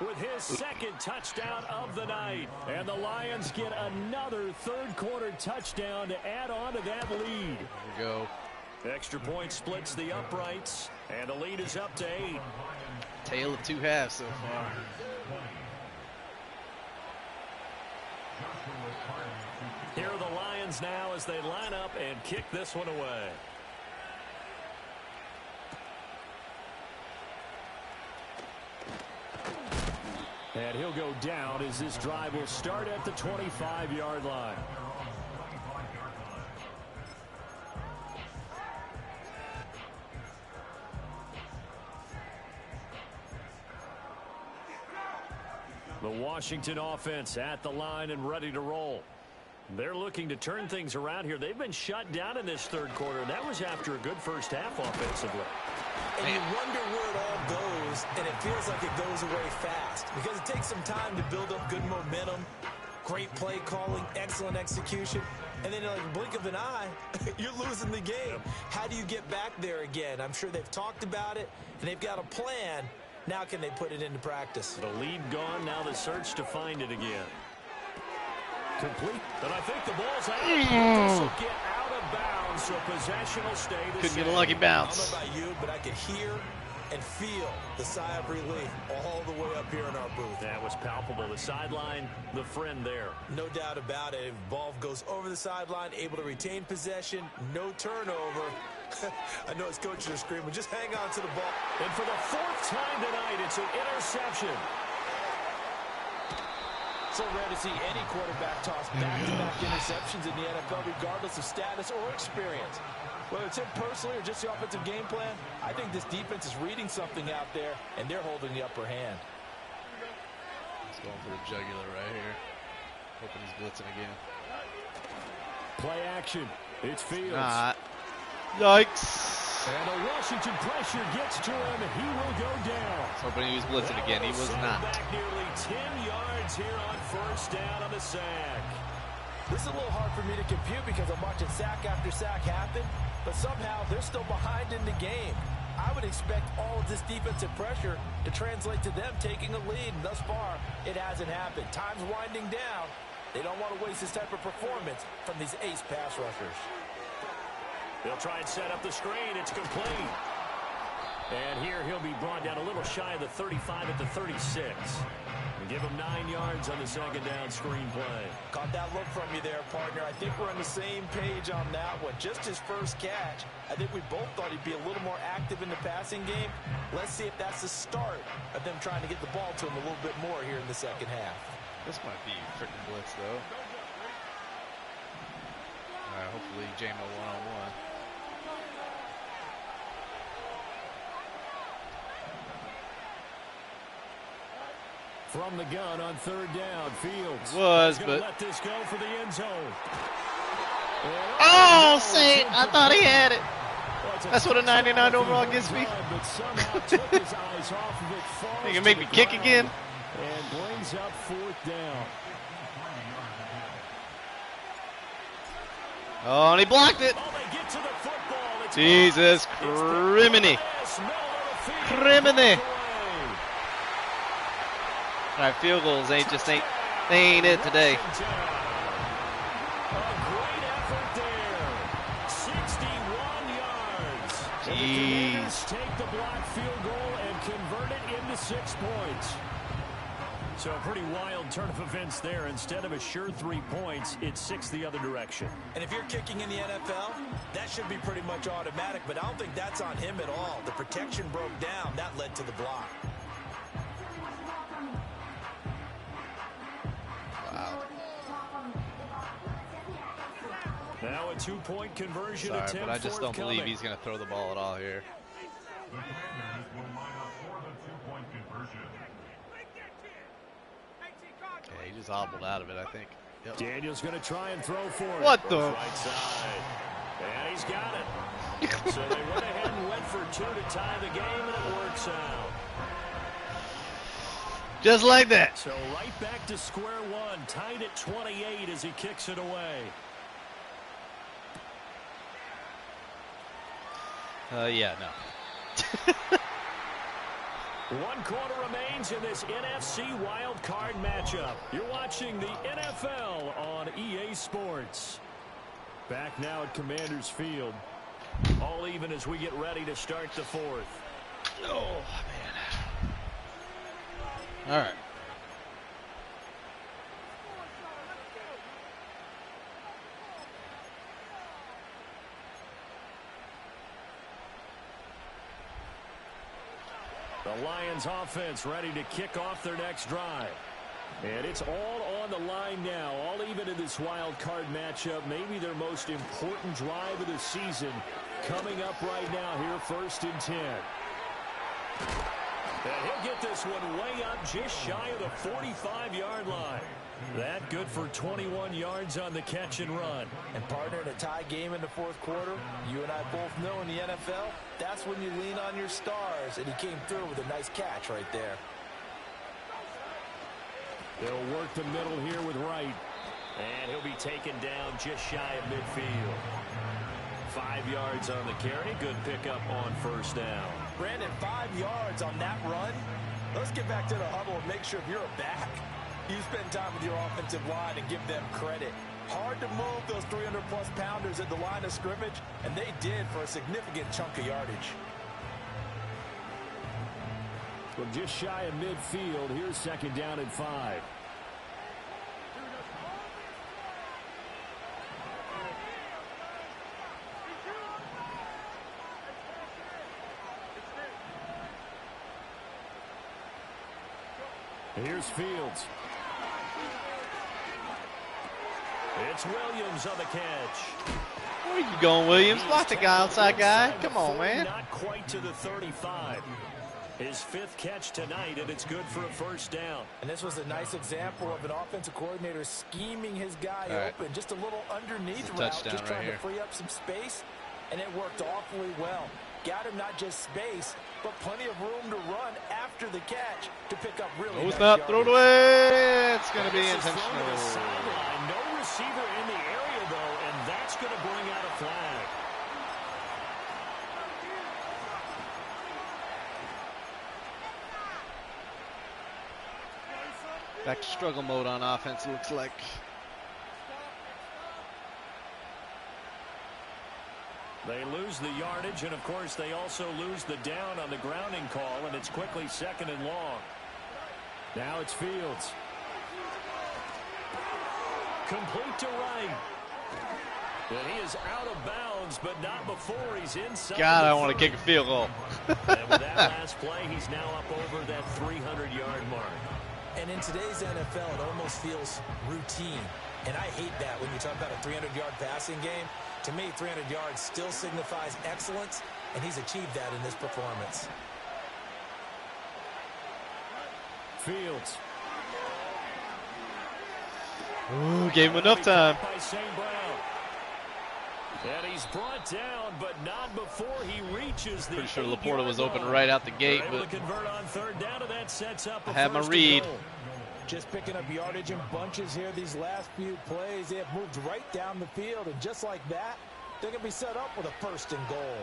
with his 2nd touchdown of the night. And the Lions get another 3rd quarter touchdown to add on to that lead. There we go. Extra point splits the uprights, and the lead is up to 8. Tale of 2 halves so far. Here are the Lions now as they line up and kick this one away. And he'll go down as this drive will start at the 25-yard line. The Washington offense at the line and ready to roll. They're looking to turn things around here. They've been shut down in this 3rd quarter, and that was after a good first half offensively. And you wonder where it all goes, and it feels like it goes away fast because it takes some time to build up good momentum, great play calling, excellent execution, and then in like a blink of an eye, you're losing the game. How do you get back there again? I'm sure they've talked about it, and they've got a plan. Now can they put it into practice? The lead gone, now the search to find it again. Complete, and I think the ball's out. This will get out of bounds, so possession will stay the Couldn't same. get a lucky bounce. I don't know about you, but I could hear and feel the sigh of relief all the way up here in our booth. That was palpable. The sideline, the friend there. No doubt about it. Ball goes over the sideline, able to retain possession, no turnover. I know his coaches are screaming, just hang on to the ball. And for the 4th time tonight, it's an interception. So rare to see any quarterback toss back-to-back interceptions in the NFL, regardless of status or experience. Whether it's him personally or just the offensive game plan, I think this defense is reading something out there, and they're holding the upper hand. He's going for the jugular right here. Hoping he's blitzing again. Play action. It's Fields. Not. Yikes. And a Washington pressure gets to him, and he will go down. I was hoping he was blitzing again. He was not. Back nearly 10 yards here on 1st down on the sack. This is a little hard for me to compute because I'm watching sack after sack happen, but somehow they're still behind in the game. I would expect all of this defensive pressure to translate to them taking a lead, and thus far, it hasn't happened. Time's winding down. They don't want to waste this type of performance from these ace pass rushers. They'll try and set up the screen. It's complete. And here he'll be brought down a little shy of the 35 at the 36. And give him 9 yards on the 2nd down screen play. Caught that look from you there, partner. I think we're on the same page on that one. Just his first catch. I think we both thought he'd be a little more active in the passing game. Let's see if that's the start of them trying to get the ball to him a little bit more here in the 2nd half. This might be freaking blitz, though. All right, hopefully JMO one-on-one. From the gun on 3rd down, Fields Was, but let this go for the end zone. Oh, Saint! I thought he had it. That's what a 99 overall gets me. He can make me kick again. And brings up 4th down. Oh, and he blocked it. Oh, they get to the football. It's Jesus criminy. Criminy. All right, field goals ain't it today. A great effort there. 61 yards. Jeez. And the Commanders take the block field goal and convert it into 6 points. So a pretty wild turn of events there. Instead of a sure 3 points, it's 6 the other direction. And if you're kicking in the NFL, that should be pretty much automatic, but I don't think that's on him at all. The protection broke down. That led to the block. Wow. Now a 2-point conversion Sorry, attempt. but I just don't believe he's going to throw the ball at all here. Okay, he just hobbled out of it, I think. Yep. Daniel's going to try and throw for it. What the? Right side. And he's got it. So they went ahead and went for 2 to tie the game, and it works out. Just like that. So right back to square one, tied at 28 as he kicks it away. Yeah, no. 1 quarter remains in this NFC wild card matchup. You're watching the NFL on EA Sports. Back now at Commanders Field. All even as we get ready to start the 4th. Oh, man. All right. The Lions offense ready to kick off their next drive. And it's all on the line now, all even in this wild card matchup. Maybe their most important drive of the season coming up right now here, 1st and 10. And he'll get this one way up just shy of the 45-yard line. That good for 21 yards on the catch and run. And partner, in a tie game in the 4th quarter, you and I both know in the NFL, that's when you lean on your stars. And he came through with a nice catch right there. They'll work the middle here with Wright. And he'll be taken down just shy of midfield. 5 yards on the carry. Good pickup on 1st down. Brandon, 5 yards on that run. Let's get back to the huddle and make sure if you're a back, you spend time with your offensive line and give them credit. Hard to move those 300-plus pounders at the line of scrimmage, and they did for a significant chunk of yardage. From just shy of midfield, here's 2nd down and 5. Here's Fields. It's Williams on the catch. Where you going, Williams? Block the guy, outside guy. Come on, man. Not quite to the 35. His 5th catch tonight, and it's good for a 1st down. And this was a nice example of an offensive coordinator scheming his guy open. Just a little underneath route, just trying to free up some space, and it worked awfully well. Got him not just space, but plenty of room to run after the catch to pick up really nice yardage. Throw it away. It's going to be intentional. No receiver in the area, though, and that's going to bring out a flag. Back to struggle mode on offense, it looks like. They lose the yardage, and, of course, they also lose the down on the grounding call, and it's quickly 2nd and long. Now it's Fields. Complete to Wright. And he is out of bounds, but not before he's inside. God, I want to kick a field goal. And with that last play, he's now up over that 300-yard mark. And in today's NFL, it almost feels routine. And I hate that when you talk about a 300-yard passing game. To me, 300 yards still signifies excellence, and he's achieved that in this performance. Fields. Ooh, gave him enough time. By St. Brown. And he's brought down, but not before he reaches the. Pretty sure Laporta was open right out the gate, but convert on 3rd down, and that sets up I have my read. Just picking up yardage in bunches here these last few plays. They have moved right down the field, and just like that, they're going to be set up with a 1st and goal.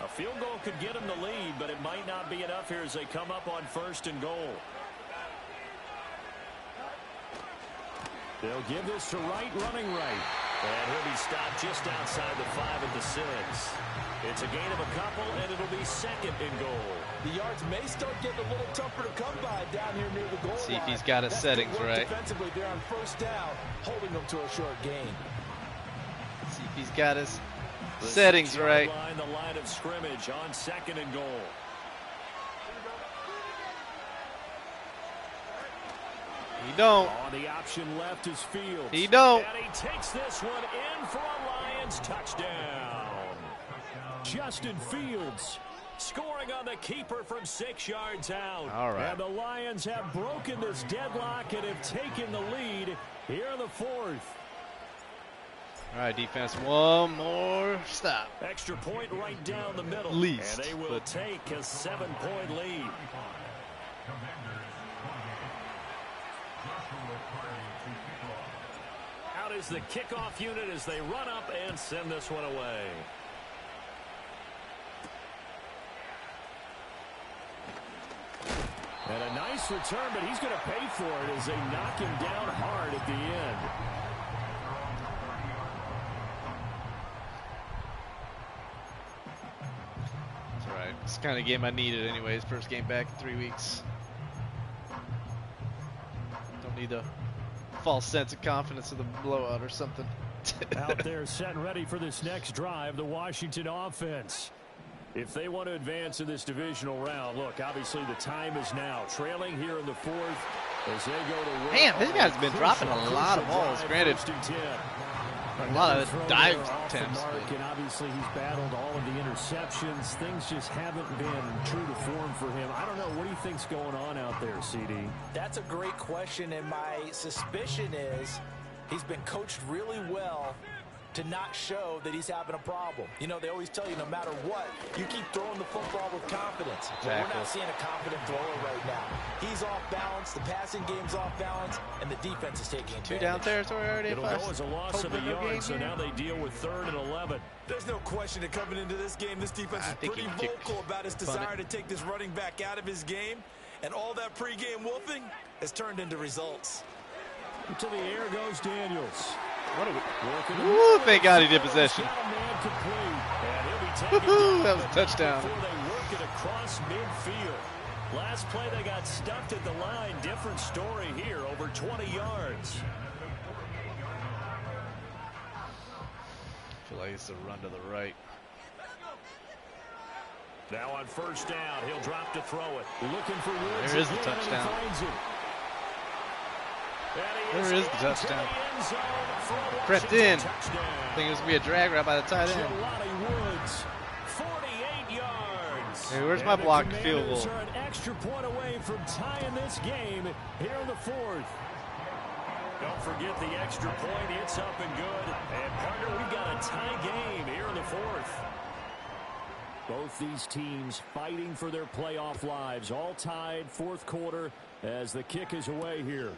A field goal could get them the lead, but it might not be enough here as they come up on 1st and goal. They'll give this to Wright, running right. And he'll be stopped just outside the 5 at the 6. It's a gain of a couple, and it'll be 2nd and goal. The yards may start getting a little tougher to come by down here near the goal line. See if he's got his settings right. Defensively, they're on 1st down, holding them to a short gain. See if he's got his settings right. The line of scrimmage on 2nd and goal. He don't. On the option left is Fields. He don't. And he takes this one in for a Lions touchdown. Justin Fields scoring on the keeper from 6 yards out. All right. And the Lions have broken this deadlock and have taken the lead here in the 4th. All right, defense, one more stop. Extra point right down the middle. Least, and they will take a 7-point lead. Out is the kickoff unit as they run up and send this one away. And a nice return, but he's going to pay for it as they knock him down hard at the end. That's right. It's the kind of game I needed anyways. First game back in 3 weeks. Don't need a false sense of confidence of the blowout or something. Out there set and ready for this next drive, the Washington offense. If they want to advance in this divisional round, look, obviously the time is now. Trailing here in the fourth as they go to work. Man, this guy's been dropping a lot of balls. Granted, a lot of dive attempts. And obviously he's battled all of the interceptions. Things just haven't been true to form for him. I don't know. What do you think's going on out there, CD? That's a great question, and my suspicion is he's been coached really well to not show that he's having a problem. You know, they always tell you no matter what, you keep throwing the football with confidence. Exactly. Well, we're not seeing a confident thrower right now. He's off balance, the passing game's off balance, and the defense is taking advantage. 2 down territory already. It'll go as a loss of a yard, so now they deal with 3rd and 11. There's no question that coming into this game, this defense is pretty vocal about his desire to take this running back out of his game, and all that pregame wolfing has turned into results. To the air goes Daniels. What are we? Ooh, thank God he did possession. That was a touchdown. Before they work it across midfield. Last play they got stuffed at the line. Different story here, over 20 yards. I feel like it's a run to the right. Now on 1st down, he'll drop to throw it. Looking for Woods. There is the touchdown. There is the touchdown. Crept in. I think it was going to be a drag right by the tight end. Woods, 48 yards. Hey, where's my blocked field goal? Are an extra point away from tying this game here in the 4th. Don't forget the extra point. It's up and good. And partner, we've got a tie game here in the 4th. Both these teams fighting for their playoff lives. All tied, 4th quarter as the kick is away here.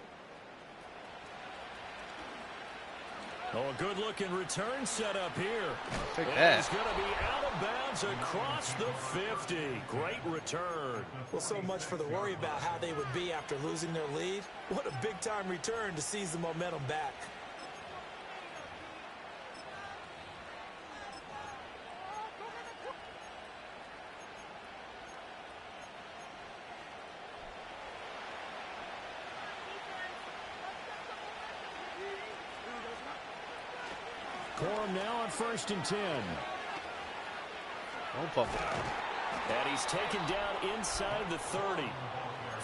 Oh, a good-looking return set up here. Take that. It's going to be out of bounds across the 50. Great return. Well, so much for the worry about how they would be after losing their lead. What a big-time return to seize the momentum back. Corum now on 1st and 10. Don't fumble. And he's taken down inside the 30.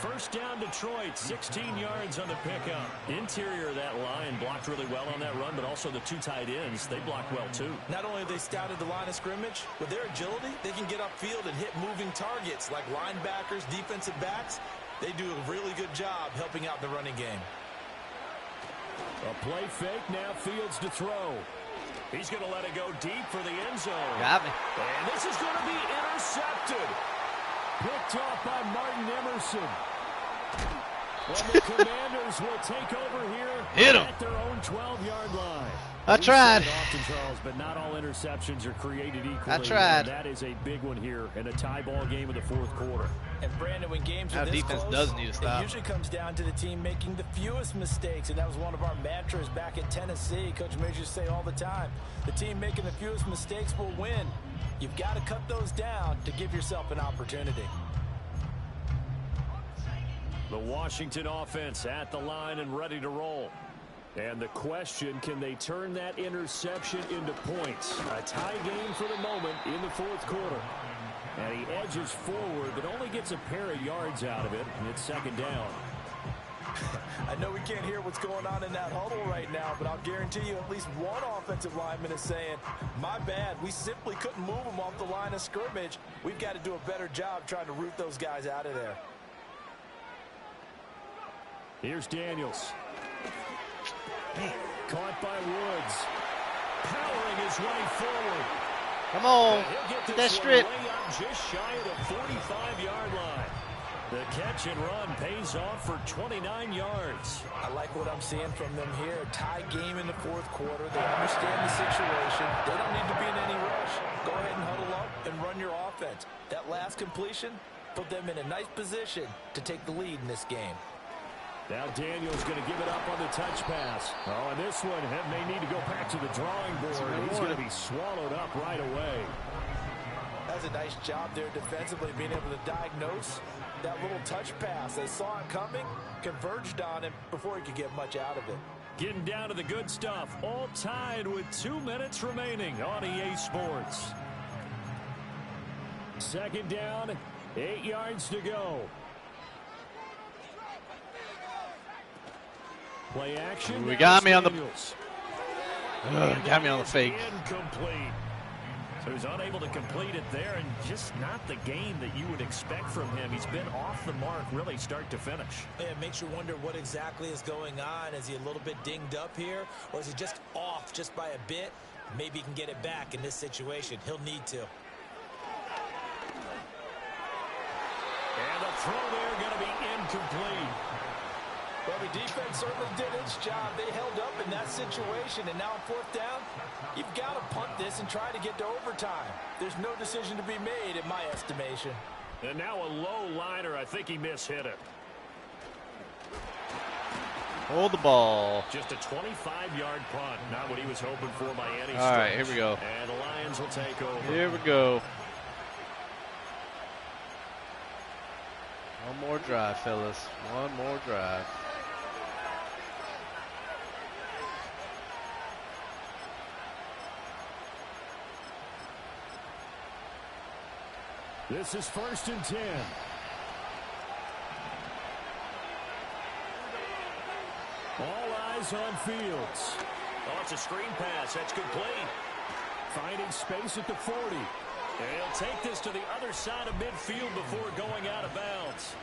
1st down Detroit, 16 yards on the pickup. Interior of that line blocked really well on that run, but also the 2 tight ends, they blocked well too. Not only have they scouted the line of scrimmage, with their agility, they can get upfield and hit moving targets like linebackers, defensive backs. They do a really good job helping out the running game. A play fake, now Fields to throw. He's going to let it go deep for the end zone. Got me. And this is going to be intercepted. Picked off by Martin Emerson. Well, the Commanders will take over here at their own 12-yard line. I tried. Often, Charles, but not all interceptions are created equally. I tried. And that is a big one here in a tie ball game in the 4th quarter. And Brandon, when games Our are this defense close, does need to stop. It usually comes down to the team making the fewest mistakes, and that was one of our mantras back at Tennessee. Coach Majors used to say all the time, the team making the fewest mistakes will win. You've got to cut those down to give yourself an opportunity. The Washington offense at the line and ready to roll. And the question, can they turn that interception into points? A tie game for the moment in the 4th quarter. And he edges forward, but only gets a pair of yards out of it, and it's 2nd down. I know we can't hear what's going on in that huddle right now, but I'll guarantee you at least one offensive lineman is saying, my bad, we simply couldn't move them off the line of scrimmage. We've got to do a better job trying to root those guys out of there. Here's Daniels. Caught by Woods. way forward. Come on. Get that strip. Just shy of the 45-yard line. The catch and run pays off for 29 yards. I like what I'm seeing from them here. A tie game in the fourth quarter. They understand the situation. They don't need to be in any rush. Go ahead and huddle up and run your offense. That last completion put them in a nice position to take the lead in this game. Now Daniel's going to give it up on the touch pass. Oh, and this one may need to go back to the drawing board. He's going to be swallowed up right away. That's a nice job there defensively, being able to diagnose that little touch pass. They saw it coming, converged on him before he could get much out of it. Getting down to the good stuff. All tied with 2 minutes remaining on EA Sports. Second down, 8 yards to go. Play action. We got me on the. Got me on the fake. Incomplete. So he's unable to complete it there, and just not the game that you would expect from him. He's been off the mark, really, start to finish. Yeah, it makes you wonder what exactly is going on. Is he a little bit dinged up here, or is he just off just by a bit? Maybe he can get it back in this situation. He'll need to. And the throw there going to be incomplete. Well, the defense certainly did its job. They held up in that situation, and now on fourth down, you've got to punt this and try to get to overtime. There's no decision to be made, in my estimation. And now a low liner. I think he mishit it. Hold the ball. Just a 25-yard punt. Not what he was hoping for by any stretch. All right, here we go. And the Lions will take over. Here we go. One more drive, fellas. One more drive. This is 1st and 10. All eyes on Fields. Oh, it's a screen pass. That's complete. Finding space at the 40. And he'll take this to the other side of midfield before going out of bounds.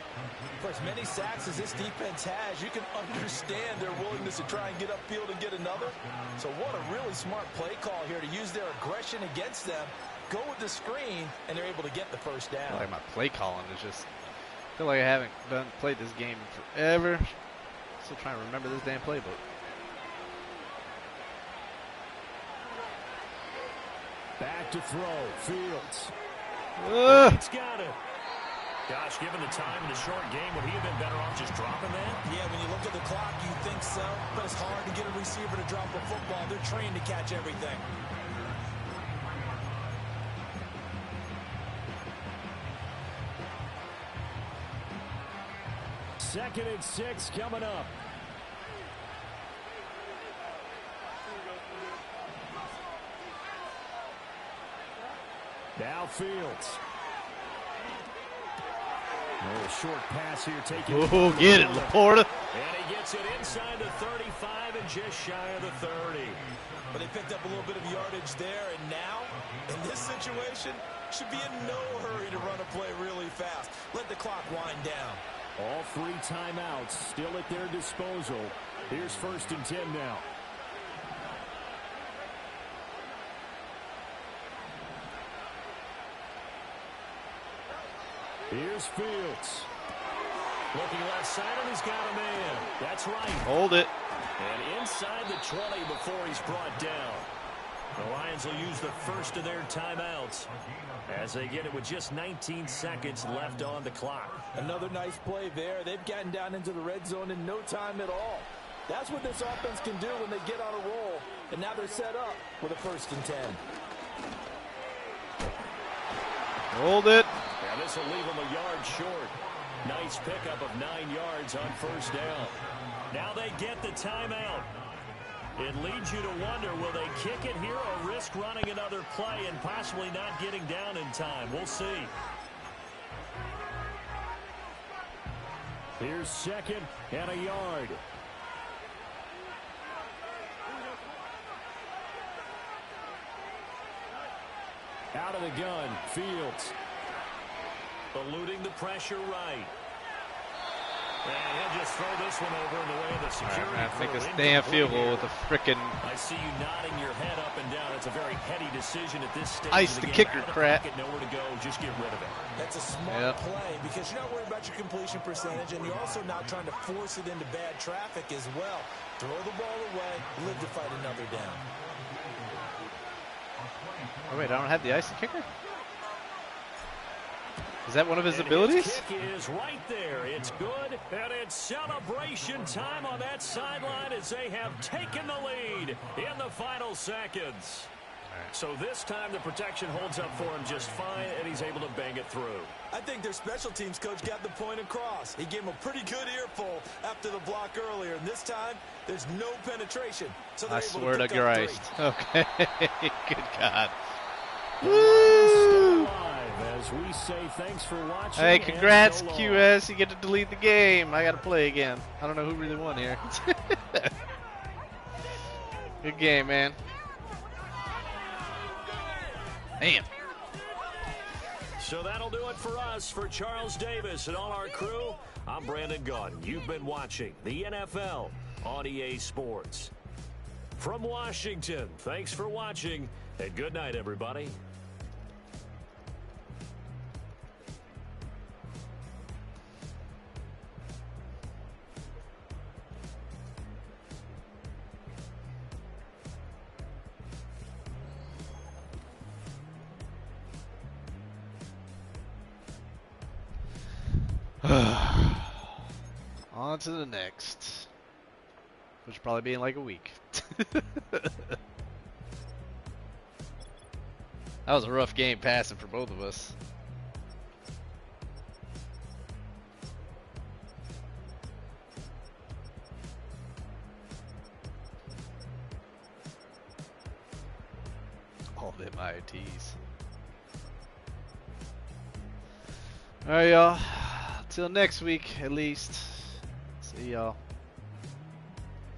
For as many sacks as this defense has, you can understand their willingness to try and get upfield and get another. So what a really smart play call here to use their aggression against them. Go with the screen, and they're able to get the first down. I feel like my play calling is just. I feel like I haven't played this game forever. Still trying to remember this damn playbook. Back to throw. Fields. He's got it. Gosh, given the time in the short game, would he have been better off just dropping that? Yeah, when you look at the clock, you think so. But it's hard to get a receiver to drop a football. They're trained to catch everything. Second and 6 coming up. Now Fields. A short pass here taken. Oh, get it, Laporta. And he gets it inside the 35 and just shy of the 30. But they picked up a little bit of yardage there, and now, in this situation, should be in no hurry to run a play really fast. Let the clock wind down. All 3 timeouts still at their disposal. Here's 1st and 10 now. Here's Fields. Looking left side, and he's got a man. That's right. Hold it. And inside the 20 before he's brought down. The Lions will use the first of their timeouts as they get it with just 19 seconds left on the clock. Another nice play there. They've gotten down into the red zone in no time at all. That's what this offense can do when they get on a roll. And now they're set up with a 1st and 10. Hold it. And this will leave them a yard short. Nice pickup of 9 yards on 1st down. Now they get the timeout. It leads you to wonder, will they kick it here or risk running another play and possibly not getting down in time? We'll see. Here's 2nd and a yard. Out of the gun, Fields. Eluding the pressure right. And he'll just throw this one over in the way of the security. All right, man, make crew. a damn field goal with a frickin' I see you nodding your head up and down. It's a very heady decision at this stage. ice of the game. kicker, Out of crap. pocket, nowhere to go. Just get rid of it. That's a smart play because you're not worried about your completion percentage, and you're also not trying to force it into bad traffic as well. Throw the ball away, live to fight another down. Oh wait, I don't have the ice the kicker? Is that one of his And abilities? his kick is right there. It's good, and it's celebration time on that sideline as they have taken the lead in the final seconds. So this time the protection holds up for him just fine, and he's able to bang it through. I think their special teams coach got the point across. He gave him a pretty good earful after the block earlier, and this time there's no penetration. So I swear to Christ. Okay, good God. Woo! As we say thanks for watching. Hey, congrats, QS. You get to delete the game. I got to play again. I don't know who really won here. Good game, man. Damn. So that'll do it for us. For Charles Davis and all our crew, I'm Brandon Gaudin. You've been watching the NFL on EA Sports. From Washington, thanks for watching, and good night, everybody. On to the next, which will probably be in like a week. That was a rough game passing for both of us. All them IoTs. Alright, y'all. Till next week, at least. See y'all.